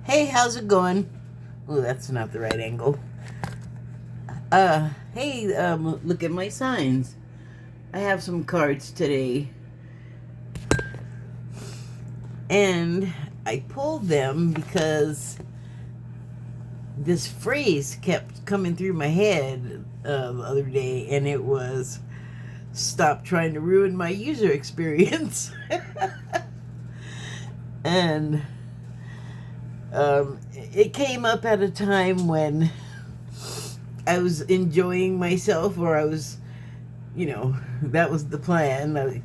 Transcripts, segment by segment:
Hey, how's it going? Oh, that's not the right angle. Hey, look at my signs. I have some cards today, and I pulled them because this phrase kept coming through my head the other day, and it was "Stop trying to ruin my user experience." And it came up at a time when I was enjoying myself, or I was, that was the plan. I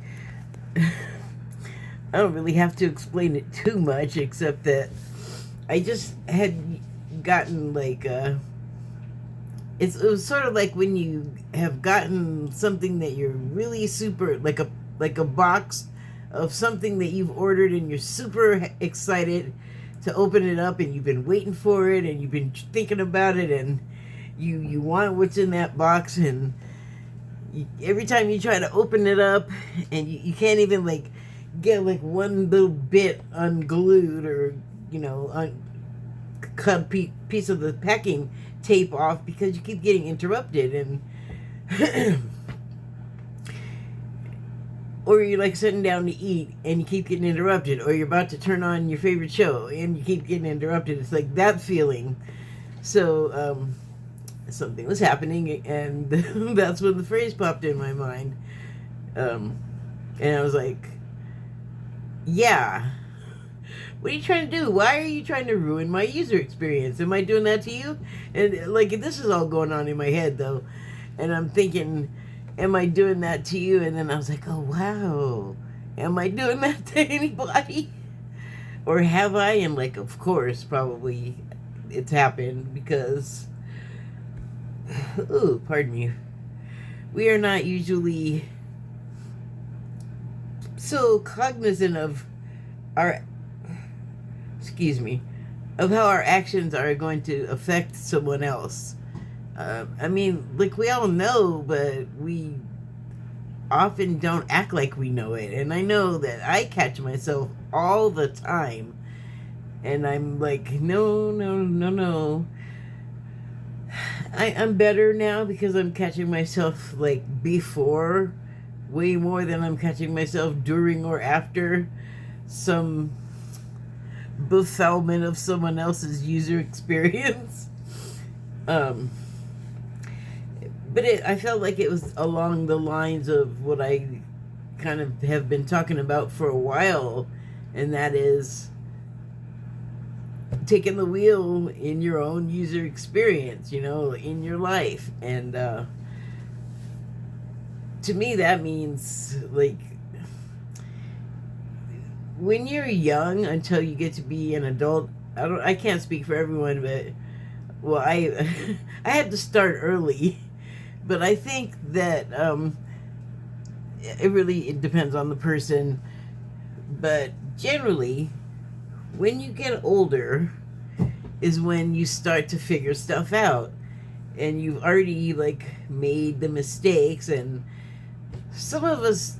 don't really have to explain it too much, except that I just had gotten like it was sort of like when you have gotten something that you're really super like a box of something that you've ordered, and you're super excited to open it up, and you've been waiting for it, and you've been thinking about it, and you want what's in that box, and every time you try to open it up, and you can't even like get like one little bit unglued, or cut piece of the packing tape off, because you keep getting interrupted, and or you're like sitting down to eat and you keep getting interrupted, or you're about to turn on your favorite show and you keep getting interrupted. It's like that feeling. So something was happening, and that's when the phrase popped in my mind. And I was like, yeah, what are you trying to do? Why are you trying to ruin my user experience? Am I doing that to you? And like, this is all going on in my head though, and I'm thinking, am I doing that to you? And then I was like, oh wow, am I doing that to anybody? Or have I? And like, of course, probably it's happened, because ooh, pardon me, we are not usually so cognizant of our, excuse me, of how our actions are going to affect someone else. I mean, like, we all know, but we often don't act like we know it. And I know that I catch myself all the time, and I'm like, no, no, no, no. I'm better now, because I'm catching myself like before, way more than I'm catching myself during or after some befoulment of someone else's user experience. Um, but I felt like it was along the lines of what I kind of have been talking about for a while, and that is taking the wheel in your own user experience, in your life. And to me, that means like when you're young until you get to be an adult. I can't speak for everyone, but well, I I had to start early, but I think that it depends on the person. But generally, when you get older is when you start to figure stuff out, and you've already like made the mistakes. And some of us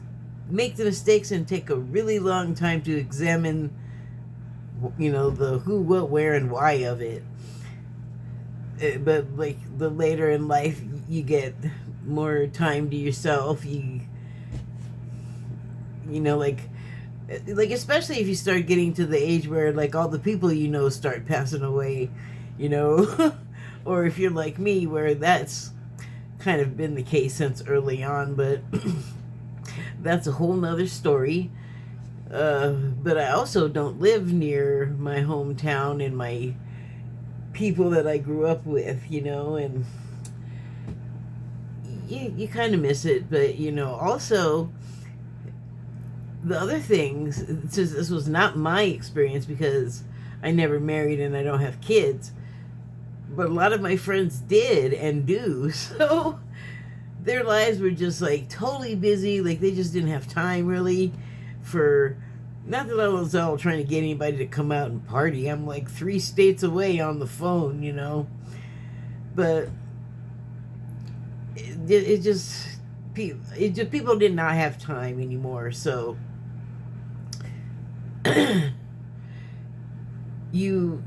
make the mistakes and take a really long time to examine, the who, what, where, and why of it. But like the later in life you get more time to yourself, like especially if you start getting to the age where like all the people start passing away, you know or if you're like me, where that's kind of been the case since early on. But that's a whole nother story. But I also don't live near my hometown and my people that I grew up with, and you kind of miss it. But also the other things, since this was not my experience because I never married and I don't have kids, but a lot of my friends did and do. So their lives were just like totally busy. Like they just didn't have time really for, not that I was all trying to get anybody to come out and party. I'm like 3 states away on the phone, but it just people did not have time anymore. So you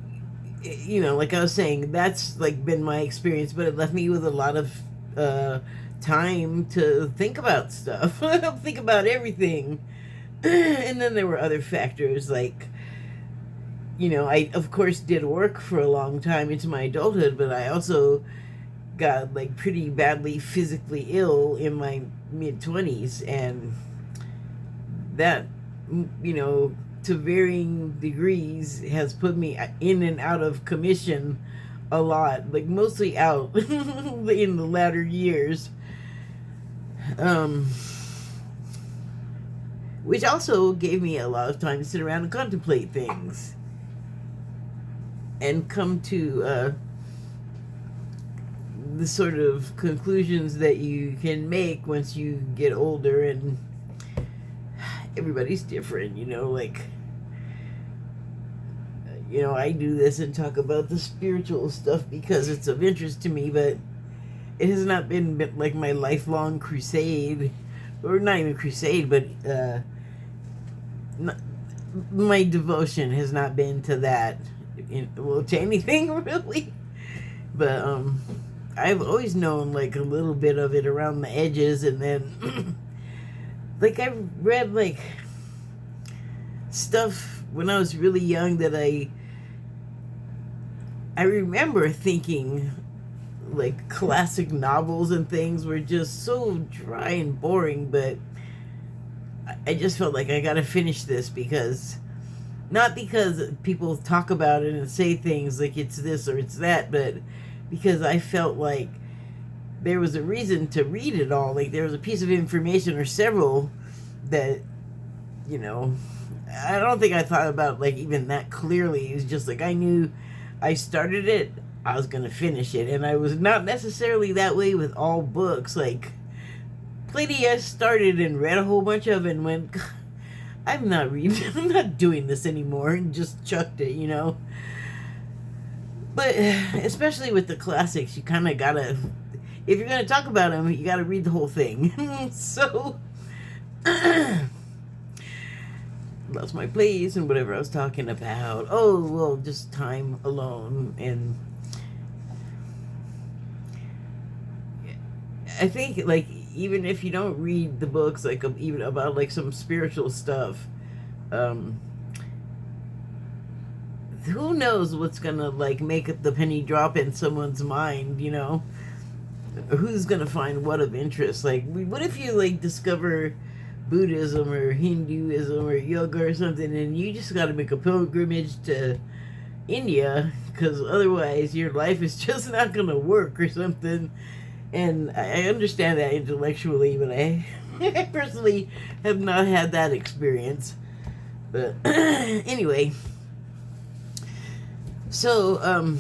like I was saying, that's like been my experience, but it left me with a lot of time to think about stuff, think about everything. And then there were other factors like, I of course did work for a long time into my adulthood, but I also got like pretty badly physically ill in my mid 20s, and that, to varying degrees has put me in and out of commission a lot, like mostly out in the latter years. um which also gave me a lot of time to sit around and contemplate things and come to the sort of conclusions that you can make once you get older. And everybody's different, like, I do this and talk about the spiritual stuff because it's of interest to me, but it has not been like my lifelong crusade, or not even crusade, but my devotion has not been to that, to anything really. But I've always known like a little bit of it around the edges, and then like I've read like stuff when I was really young that I remember thinking like classic novels and things were just so dry and boring, but I just felt like I gotta finish this, because not because people talk about it and say things like it's this or it's that, but because I felt like there was a reason to read it all. Like there was a piece of information or several that, I don't think I thought about like even that clearly. It was just like I knew I started it, I was gonna finish it. And I was not necessarily that way with all books. Like plenty I started and read a whole bunch of and went, I'm not reading, I'm not doing this anymore, and just chucked it, But especially with the classics, you kind of gotta, if you're gonna talk about them, you gotta read the whole thing. So, lost my place and whatever I was talking about. Oh, well, just time alone. And I think, like, even if you don't read the books, like, even about, like, some spiritual stuff, who knows what's gonna like make the penny drop in someone's mind, who's gonna find what of interest. Like, what if you like discover Buddhism or Hinduism or yoga or something, and you just gotta make a pilgrimage to India because otherwise your life is just not gonna work or something. And I understand that intellectually, but I personally have not had that experience. But anyway, so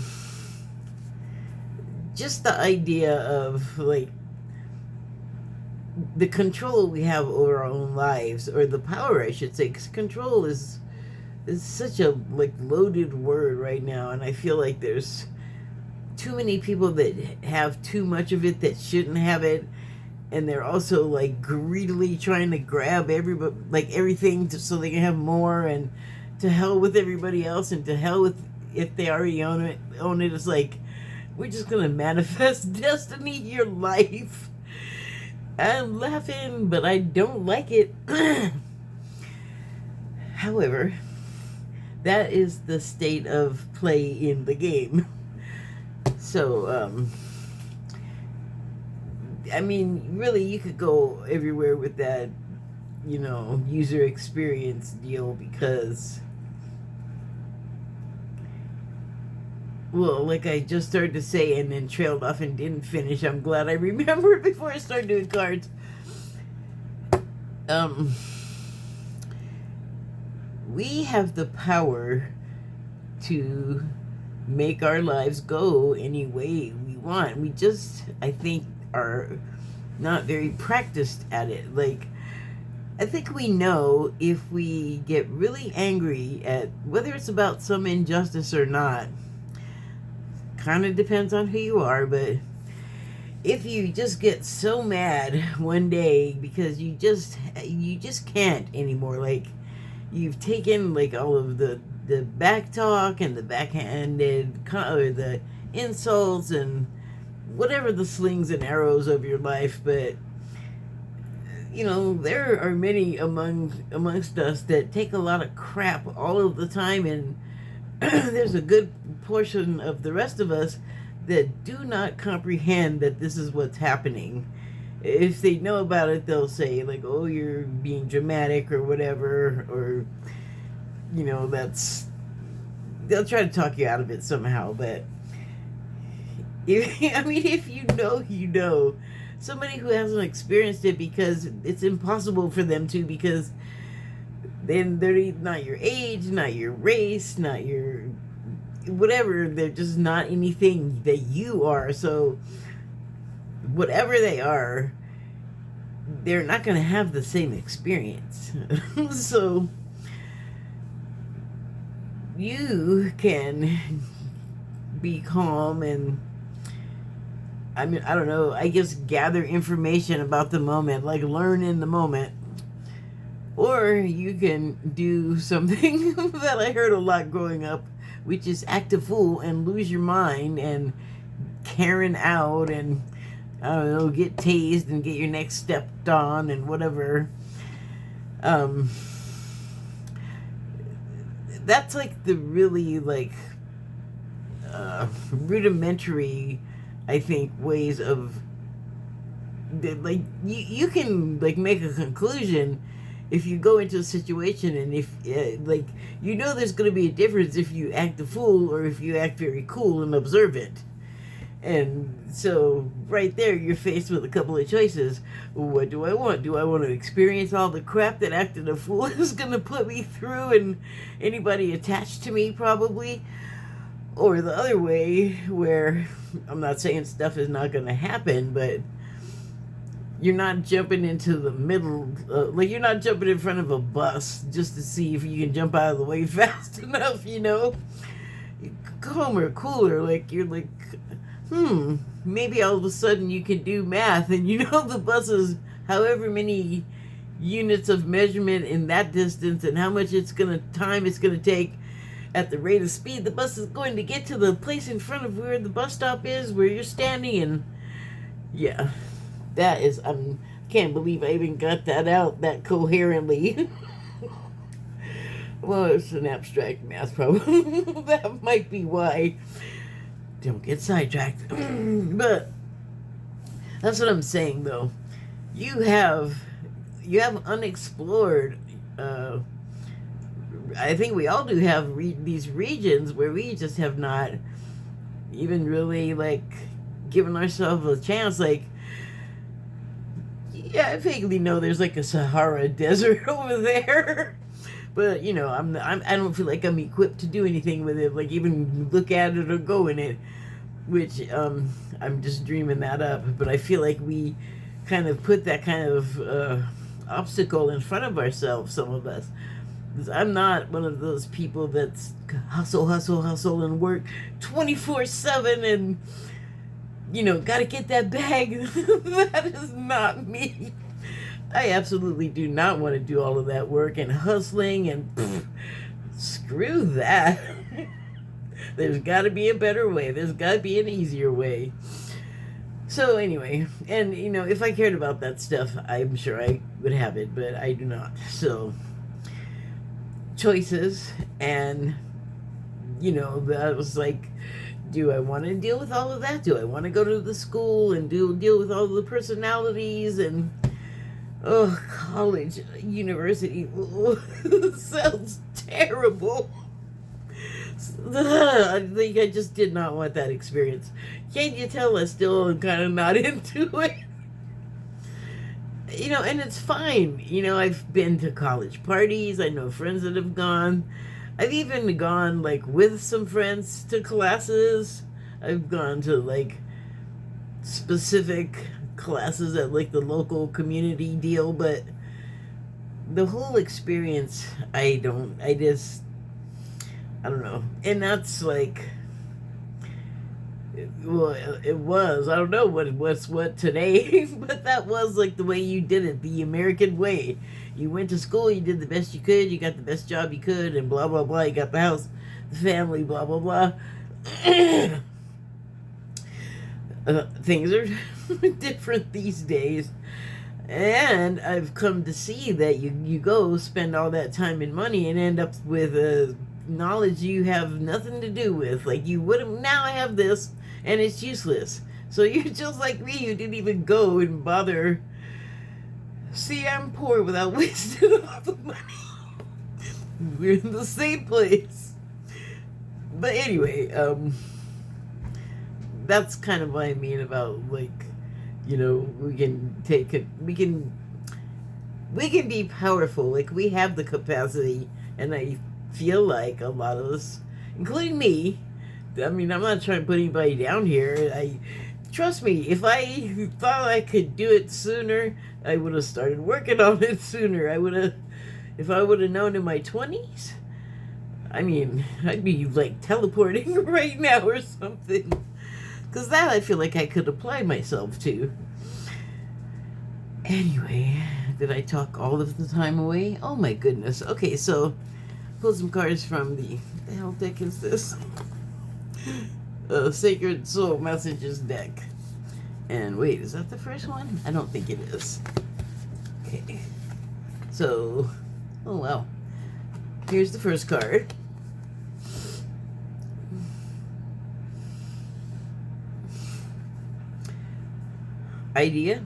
just the idea of like the control we have over our own lives, or the power, I should say, because control is such a like loaded word right now, and I feel like there's too many people that have too much of it that shouldn't have it, and they're also like greedily trying to grab everybody, like everything, so they can have more. And to hell with everybody else, and to hell with if they already own it. It's like, we're just gonna manifest destiny your life. I'm laughing, but I don't like it. However, that is the state of play in the game. So, I mean, really, you could go everywhere with that, user experience deal, because, well, like I just started to say and then trailed off and didn't finish. I'm glad I remembered before I started doing cards. We have the power to make our lives go any way we want. We just, I think, are not very practiced at it. Like, I think we know if we get really angry at whether it's about some injustice or not. Kind of depends on who you are, but if you just get so mad one day because you just can't anymore, like you've taken like all of the the back talk and the backhanded or the insults and whatever the slings and arrows of your life. But there are many amongst us that take a lot of crap all of the time, and there's a good portion of the rest of us that do not comprehend that this is what's happening. If they know about it, they'll say like, "Oh, you're being dramatic" or whatever, or they'll try to talk you out of it somehow. But if you know somebody who hasn't experienced it, because it's impossible for them to, because then they're not your age, not your race, not your whatever. They're just not anything that you are. So whatever they are, they're not going to have the same experience. So you can be calm and, I don't know, I guess gather information about the moment, like learn in the moment. Or you can do something that I heard a lot growing up, which is act a fool and lose your mind and Karen out and, I don't know, get tased and get your neck stepped on and whatever. That's like the really rudimentary, I think, ways of you can make a conclusion if you go into a situation, and if there's going to be a difference if you act a fool or if you act very cool and observant. And so right there you're faced with a couple of choices. What do I want? Do I want to experience all the crap that acting a fool is going to put me through and anybody attached to me probably? Or the other way, where I'm not saying stuff is not going to happen, but you're not jumping into the middle, you're not jumping in front of a bus just to see if you can jump out of the way fast enough, calmer, cooler, you're maybe all of a sudden you can do math, and the bus is however many units of measurement in that distance, and how much time it's gonna take at the rate of speed the bus is going to get to the place in front of where the bus stop is, where you're standing. And yeah, that is, I can't believe I even got that out that coherently. Well, it's an abstract math problem. That might be why. Don't get sidetracked. But that's what I'm saying, though. You have unexplored, I think we all do have these regions where we just have not even really given ourselves a chance. Yeah, I vaguely know there's a Sahara desert over there, but I don't feel like I'm equipped to do anything with it, even look at it or go in it, which I'm just dreaming that up. But I feel like we kind of put that kind of obstacle in front of ourselves, some of us. I'm not one of those people that's hustle, and work 24/7 and gotta get that bag. That is not me. I absolutely do not want to do all of that work and hustling and screw that. There's got to be a better way. There's got to be an easier way. So anyway, and if I cared about that stuff, I'm sure I would have it, but I do not. So choices, and that was do I want to deal with all of that? Do I want to go to the school and deal with all the personalities and college, university? Sounds terrible. I think I just did not want that experience. Can't you tell I still am kind of not into it? And it's fine. I've been to college parties. I know friends that have gone. I've even gone with some friends to classes. I've gone to specific classes at the local community deal, but the whole experience, I don't know. And that's Well, it was. I don't know what's what today, but that was like the way you did it, the American way. You went to school, you did the best you could, you got the best job you could, and blah blah blah. You got the house, the family, blah blah blah. Things are different these days, and I've come to see that you go spend all that time and money and end up with knowledge you have nothing to do with. Like you would have, now I have this and it's useless. So you're just like me, you didn't even go and bother. See, I'm poor without wasting all the money. We're in the same place. But anyway, that's kind of what I mean about, like, you know, we can take it, we can be powerful. Like, we have the capacity, and I feel like a lot of us, including me, I mean, I'm not trying to put anybody down here. Trust me, if I thought I could do it sooner, I would have started working on it sooner. If I would have known in my 20s, I mean, I'd be like teleporting right now or something. Because that I feel like I could apply myself to. Anyway, did I talk all of the time away? Oh my goodness. Okay, so pull some cards from the hell deck is this? Sacred Soul Messages deck. And wait, is that the first one? I don't think it is. Okay. So, oh well. Here's the first card. Idea.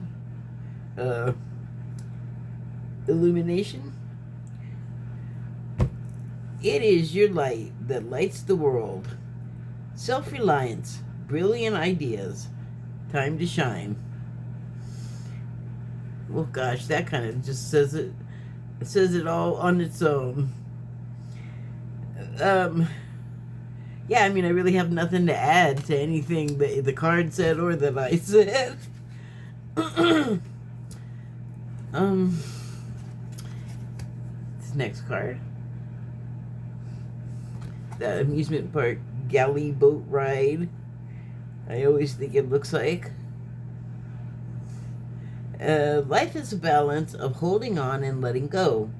Illumination. It is your light that lights the world. Self-reliance, brilliant ideas, time to shine. Well, gosh, that kind of just says it. It says it all on its own. Yeah, I mean, I really have nothing to add to anything that the card said or that I said. This next card. The amusement park galley boat ride. I always think it looks like. Life is a balance of holding on and letting go.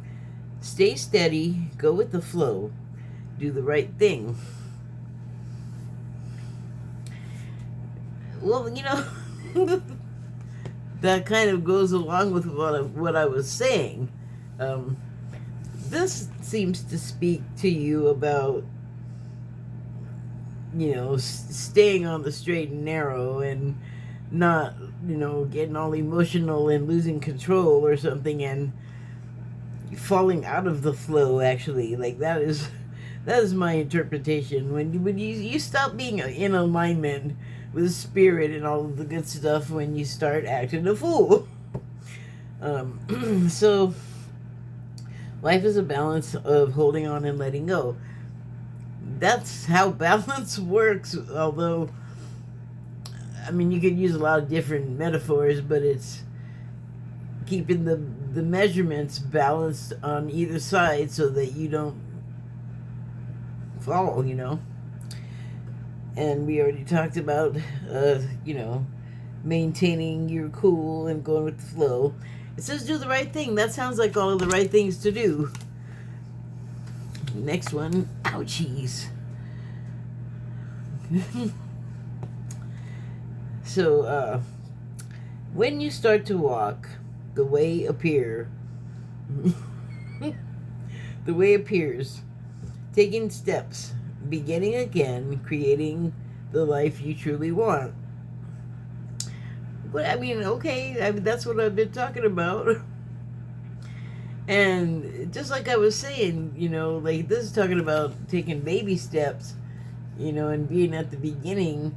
Stay steady, go with the flow, do the right thing. Well, you know, that kind of goes along with what I was saying. This seems to speak to you about, you know, staying on the straight and narrow and not, you know, getting all emotional and losing control or something and falling out of the flow. Actually, like that is my interpretation. When you stop being in alignment with spirit and all of the good stuff, when you start acting a fool. So life is a balance of holding on and letting go. That's how balance works, although, I mean, you could use a lot of different metaphors, but it's keeping the measurements balanced on either side so that you don't fall, you know. And we already talked about, you know, maintaining your cool and going with the flow. It says do the right thing. That sounds like all of the right things to do. Next one, ouchies. So, when you start to walk, the way appears, taking steps, beginning again, creating the life you truly want. But I mean, okay, I mean, that's what I've been talking about. And just like I was saying, you know, like this is talking about taking baby steps, you know, and being at the beginning.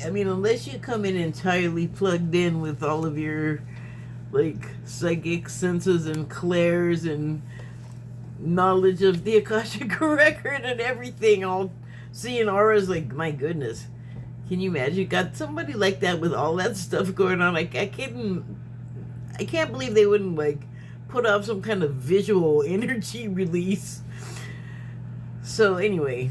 I mean, unless you come in entirely plugged in with all of your, like, psychic senses and clairs and knowledge of the Akashic record and everything, all seeing auras, like, my goodness. Can you imagine? You got somebody like that with all that stuff going on. Like, I can't believe they wouldn't, like, put off some kind of visual energy release. So, anyway,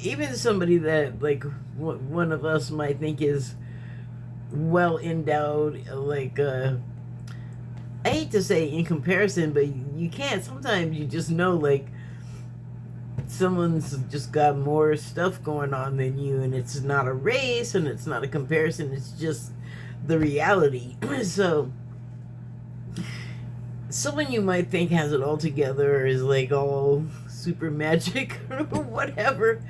even somebody that like one of us might think is well endowed, like I hate to say in comparison, but you can't. Sometimes you just know, like, someone's just got more stuff going on than you, and it's not a race and it's not a comparison, it's just the reality. So someone you might think has it all together, is like all super magic or whatever,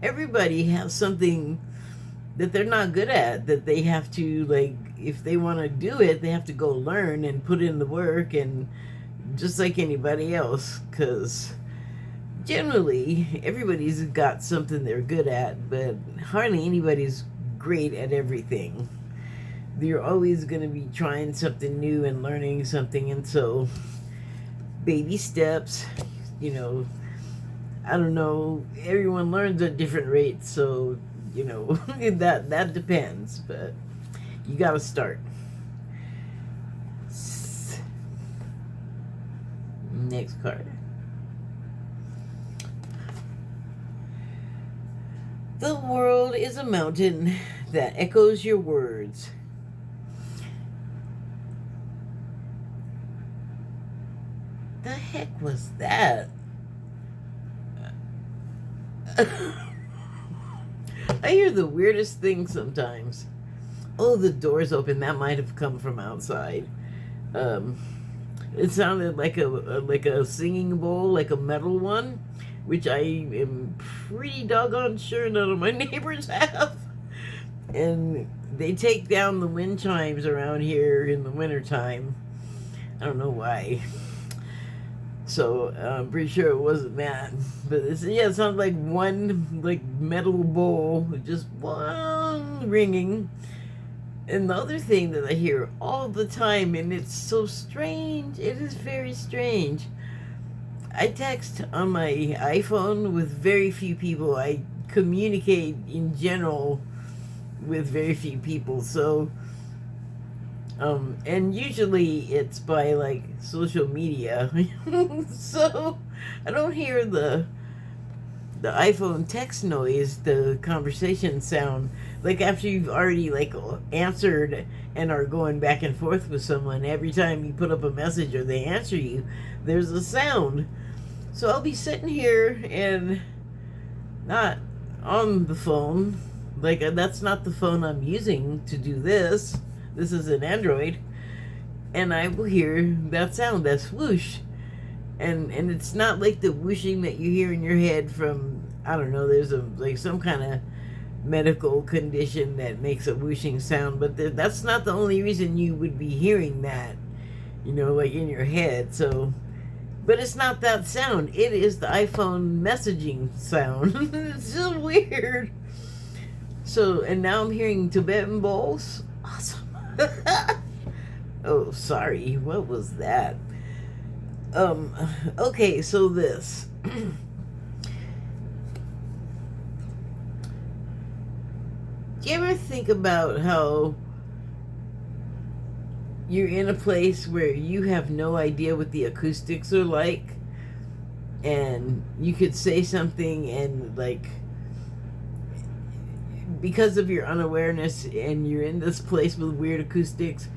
everybody has something that they're not good at, that they have to, like, if they want to do it, they have to go learn and put in the work, and just like anybody else, because generally everybody's got something they're good at, but hardly anybody's great at everything. You're always going to be trying something new and learning something, and so baby steps, you know, I don't know, everyone learns at different rates, so you know, that depends, but you gotta start. Next card. The world is a mountain that echoes your words. The heck was that? I hear the weirdest things sometimes. Oh, the door's open. That might have come from outside. It sounded like a singing bowl, like a metal one, which I am pretty doggone sure none of my neighbors have. And they take down the wind chimes around here in the wintertime. I don't know why. So I'm pretty sure it wasn't that. But it sounds like one like metal bowl, just one ringing. And the other thing that I hear all the time, and it's so strange, it is very strange. I text on my iPhone with very few people. I communicate in general with very few people. So and usually it's by like social media. So I don't hear the iPhone text noise, the conversation sound, like after you've already like answered and are going back and forth with someone. Every time you put up a message or they answer you, there's a sound. So I'll be sitting here and not on the phone, like that's not the phone I'm using to do this. This is an Android, and I will hear that sound, that swoosh, and it's not like the whooshing that you hear in your head from, I don't know, there's like some kind of medical condition that makes a whooshing sound, but that's not the only reason you would be hearing that, you know, like in your head. So, but it's not that sound. It is the iPhone messaging sound. It's so weird. So, and now I'm hearing Tibetan bowls. Awesome. Oh, sorry. What was that? Okay, so this. Do you ever think about how you're in a place where you have no idea what the acoustics are like, and you could say something and like, because of your unawareness and you're in this place with weird acoustics,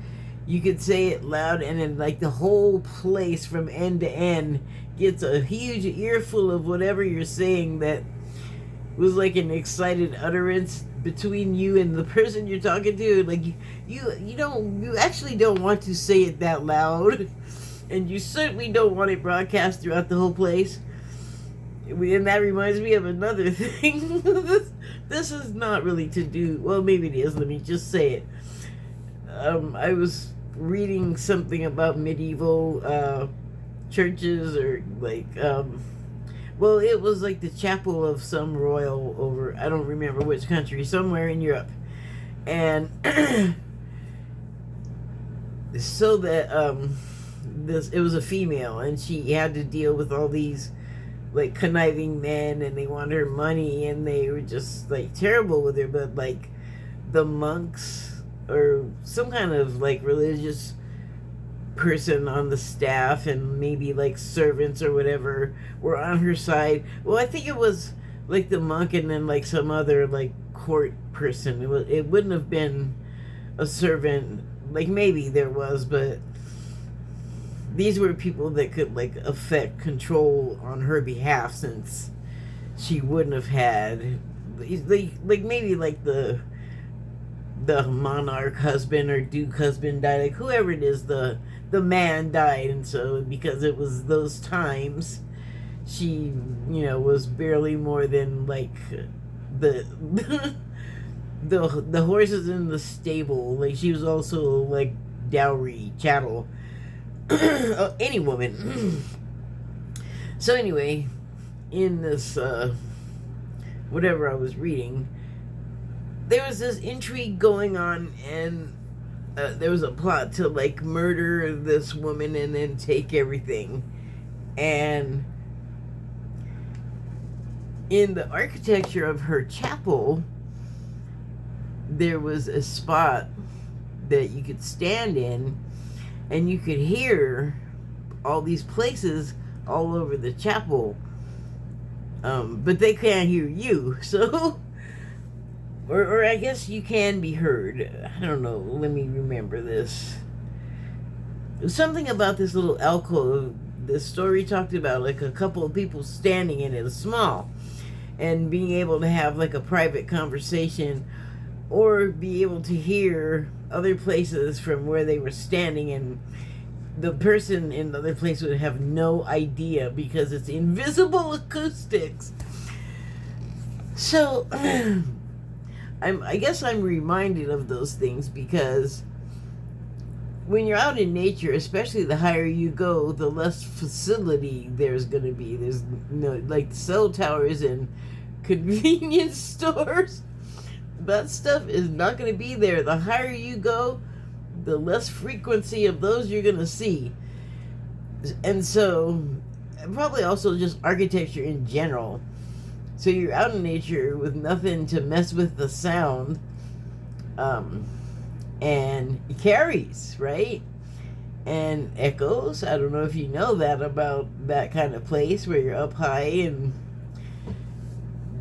you could say it loud and then like the whole place from end to end gets a huge earful of whatever you're saying that was like an excited utterance between you and the person you're talking to. Like you actually don't want to say it that loud, and you certainly don't want it broadcast throughout the whole place. And that reminds me of another thing. This is not really to do, well, maybe it is, let me just say it. I was reading something about medieval churches, or like well, it was like the chapel of some royal over, I don't remember which country, somewhere in Europe. And so that it was a female, and she had to deal with all these like conniving men, and they wanted her money, and they were just like terrible with her. But like the monks or some kind of like religious person on the staff, and maybe like servants or whatever, were on her side. Well, I think it was like the monk and then like some other like court person. It wouldn't have been a servant. Like maybe there was, but these were people that could like affect control on her behalf, since she wouldn't have had like maybe like the monarch husband or duke husband died, like whoever it is, the man died, and so because it was those times, she, you know, was barely more than like the the horses in the stable. Like she was also like dowry chattel. Any woman. So anyway, in this whatever I was reading, there was this intrigue going on, and there was a plot to like murder this woman and then take everything. And in the architecture of her chapel, there was a spot that you could stand in, and you could hear all these places all over the chapel, but they can't hear you. So, or I guess you can be heard. I don't know. Let me remember this. Something about this little alcove. The story talked about like a couple of people standing in it, a small, and being able to have like a private conversation, or be able to hear other places from where they were standing, and the person in the other place would have no idea because it's invisible acoustics. So I guess I'm reminded of those things because when you're out in nature, especially the higher you go, the less facility there's going to be. There's no, like, cell towers and convenience stores. That stuff is not going to be there. The higher you go, the less frequency of those you're going to see. And so, probably also just architecture in general. So you're out in nature with nothing to mess with the sound. And it carries, right? And echoes. I don't know if you know that about that kind of place where you're up high and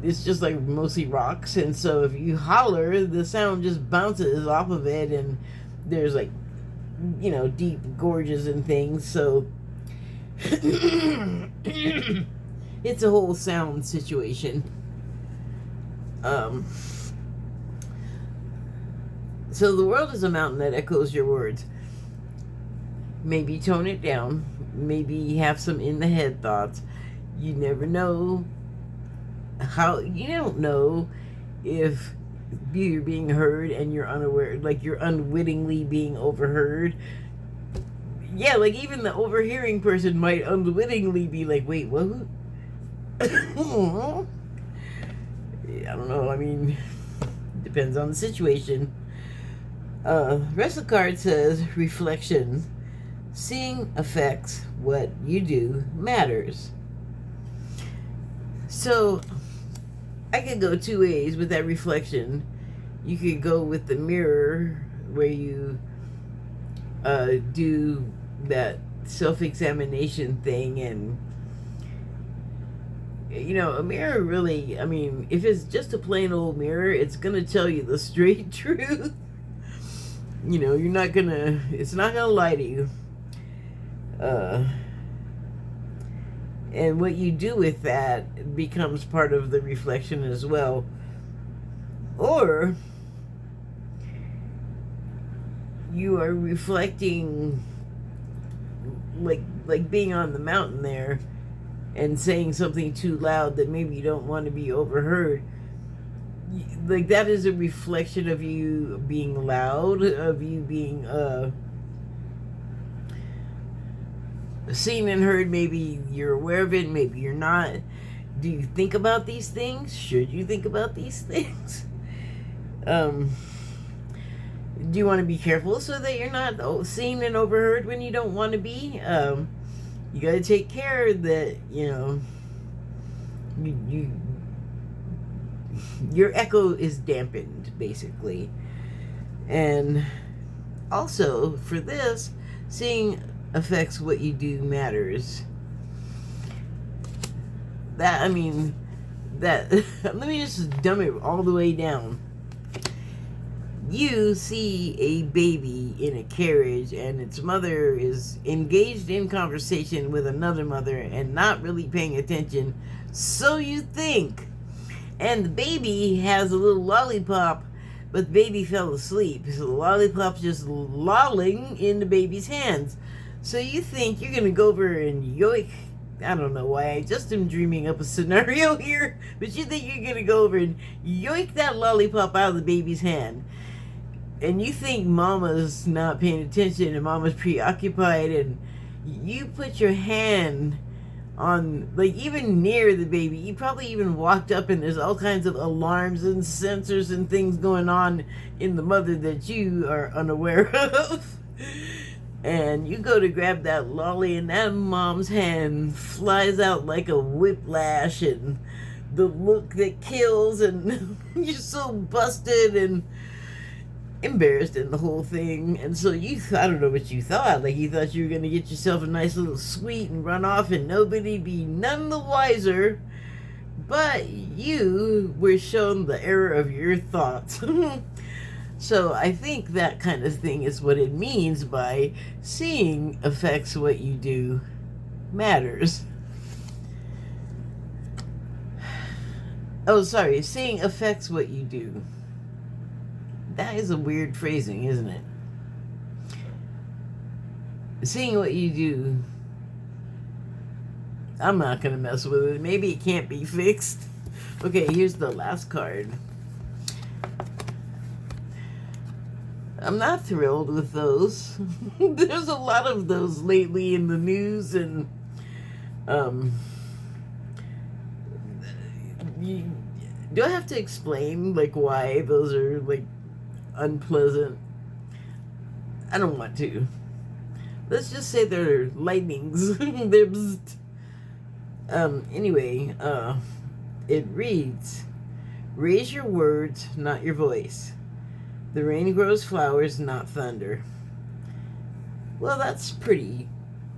it's just like mostly rocks. And so if you holler, the sound just bounces off of it, and there's like, you know, deep gorges and things. So it's a whole sound situation. So the world is a mountain that echoes your words. Maybe tone it down. Maybe have some in the head thoughts. You never know how. You don't know if you're being heard and you're unaware, like you're unwittingly being overheard. Yeah, like even the overhearing person might unwittingly be like, wait, what? I don't know. I mean, depends on the situation. Rest of the card says reflection. Seeing affects what you do matters. So I could go two ways with that reflection. You could go with the mirror where you do that self-examination thing, and you know, a mirror really, I mean, if it's just a plain old mirror, it's gonna tell you the straight truth. You know, it's not gonna lie to you. And what you do with that becomes part of the reflection as well. Or you are reflecting like being on the mountain there and saying something too loud that maybe you don't want to be overheard. Like that is a reflection of you being loud, of you being seen and heard. Maybe you're aware of it, maybe you're not. Do you think about these things? Should you think about these things? Do you want to be careful so that you're not seen and overheard when you don't want to be? You got to take care that, you know, your echo is dampened, basically. And also, for this, seeing affects what you do matters. That, I mean, that let me just dumb it all the way down. You see a baby in a carriage and its mother is engaged in conversation with another mother and not really paying attention, so you think. And the baby has a little lollipop, but the baby fell asleep, so the lollipop's just lolling in the baby's hands. So you think you're gonna go over and yoink. I don't know why, I just am dreaming up a scenario here, but you think you're gonna go over and yoink that lollipop out of the baby's hand. And you think mama's not paying attention and mama's preoccupied, and you put your hand on, like, even near the baby. You probably even walked up and there's all kinds of alarms and sensors and things going on in the mother that you are unaware of. And you go to grab that lolly and that mom's hand flies out like a whiplash, and the look that kills, and you're so busted and embarrassed in the whole thing. And so I don't know what you thought. Like, you thought you were going to get yourself a nice little sweet and run off and nobody be none the wiser. But you were shown the error of your thoughts. So I think that kind of thing is what it means by seeing affects what you do matters. Oh, sorry, seeing affects what you do. That is a weird phrasing, isn't it? Seeing what you do. I'm not going to mess with it. Maybe it can't be fixed. Okay, here's the last card. I'm not thrilled with those. There's a lot of those lately in the news, and do I have to explain, like, why those are, like, unpleasant? I don't want to. Let's just say they're lightnings. They're bzzzt. Anyway, it reads, raise your words, not your voice. The rain grows flowers, not thunder. Well, that's pretty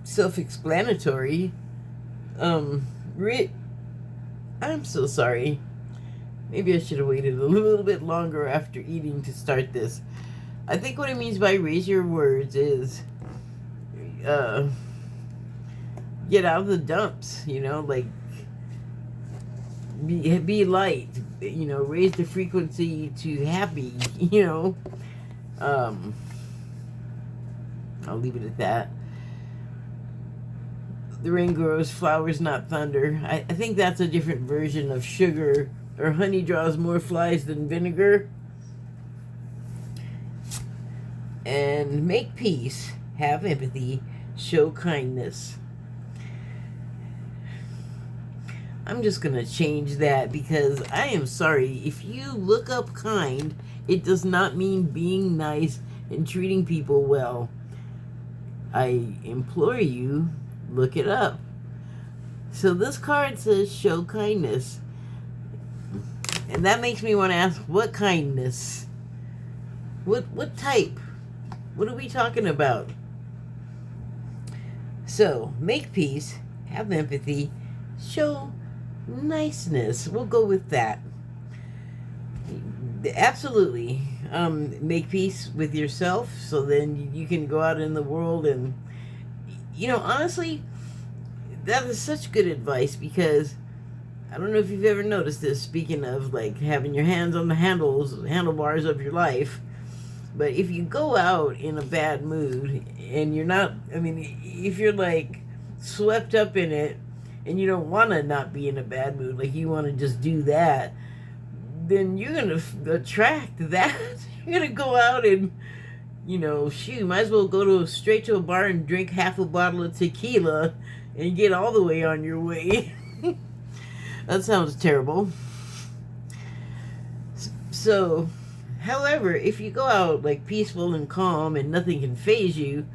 self-explanatory. I'm so sorry. Maybe I should have waited a little bit longer after eating to start this. I think what it means by raise your words is get out of the dumps, like be light, raise the frequency to happy, I'll leave it at that. The rain grows flowers, not thunder. I think that's a different version of sugar, or honey draws more flies than vinegar. And make peace, have empathy, show kindness. I'm just going to change that, because I am sorry. If you look up kind, it does not mean being nice and treating people well. I implore you, look it up. So this card says show kindness. And that makes me want to ask, what kindness? What type? What are we talking about? So, make peace, have empathy, show niceness. We'll go with that. Absolutely. Make peace with yourself, so then you can go out in the world and, honestly, that is such good advice, because I don't know if you've ever noticed this, speaking of, like, having your hands on the handlebars of your life. But if you go out in a bad mood and you're not, if you're, like, swept up in it and you don't want to not be in a bad mood, like you want to just do that, then you're going to attract that. You're going to go out and, might as well go straight to a bar and drink half a bottle of tequila and get all the way on your way. That sounds terrible. So, however, if you go out like peaceful and calm and nothing can faze you,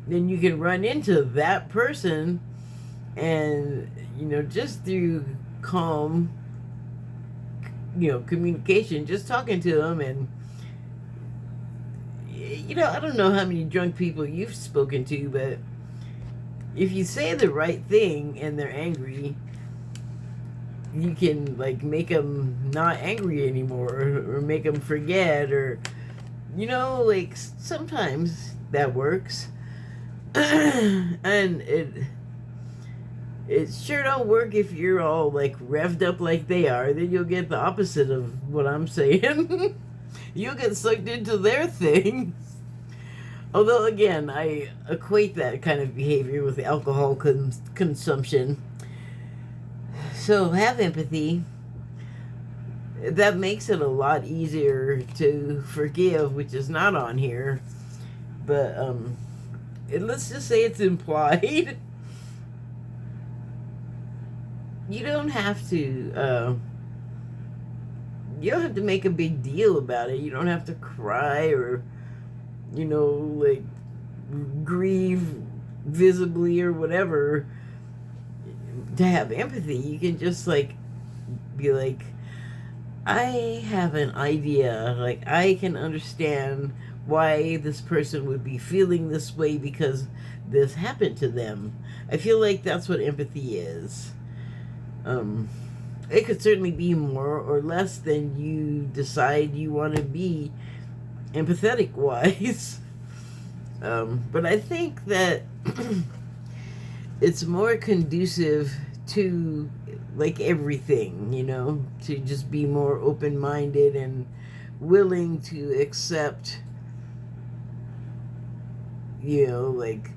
then you can run into that person and, just through calm, communication, just talking to them. And, I don't know how many drunk people you've spoken to, but if you say the right thing and they're angry, you can like make them not angry anymore, or make them forget, or like sometimes that works. And it sure don't work if you're all like revved up like they are. Then you'll get the opposite of what I'm saying. You'll get sucked into their thing. Although again, I equate that kind of behavior with alcohol consumption. So have empathy. That makes it a lot easier to forgive, which is not on here. But let's just say it's implied. You don't have to make a big deal about it. You don't have to cry or like grieve visibly or whatever to have empathy. You can just like be like, I have an idea, like I can understand why this person would be feeling this way because this happened to them. I feel like that's what empathy is. It could certainly be more or less than you decide you want to be empathetic wise. But I think that it's more conducive to like everything, to just be more open-minded and willing to accept, like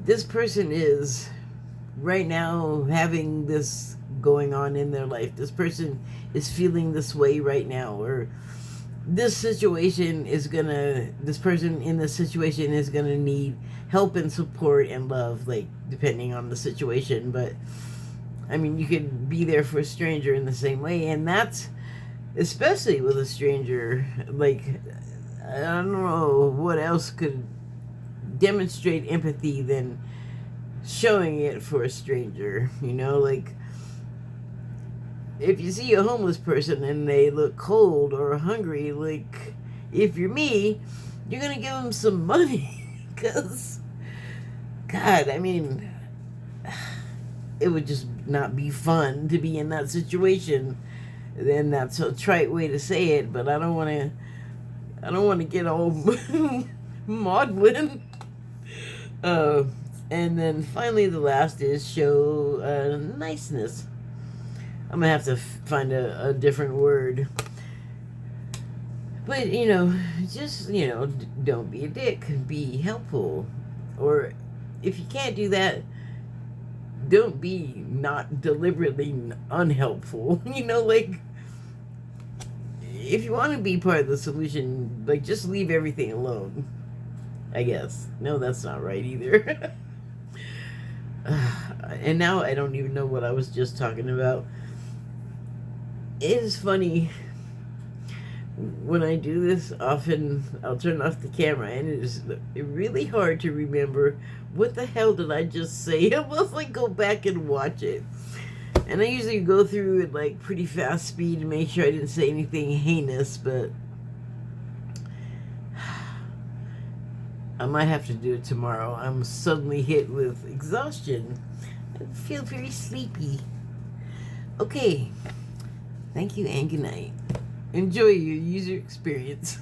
this person is right now having this going on in their life. This person is feeling this way right now, or this person in this situation is gonna need help and support and love, like depending on the situation. But I mean, you could be there for a stranger in the same way, and that's especially with a stranger. Like, I don't know what else could demonstrate empathy than showing it for a stranger. Like if you see a homeless person and they look cold or hungry, like if you're me, you're gonna give them some money. Because God, I mean, it would just not be fun to be in that situation. And that's a trite way to say it, but I don't want to get all maudlin. And then finally, the last is show niceness. I'm gonna have to find a different word. But just don't be a dick. Be helpful. Or if you can't do that, don't be not deliberately unhelpful. Like if you want to be part of the solution, like just leave everything alone, I guess. No, that's not right either. And now I don't even know what I was just talking about. It is funny when I do this. Often I'll turn off the camera and it's really hard to remember what the hell did I just say. I must like go back and watch it. And I usually go through it like pretty fast speed to make sure I didn't say anything heinous, but I might have to do it tomorrow. I'm suddenly hit with exhaustion. I feel very sleepy. Okay. Thank you and good night. Enjoy your user experience.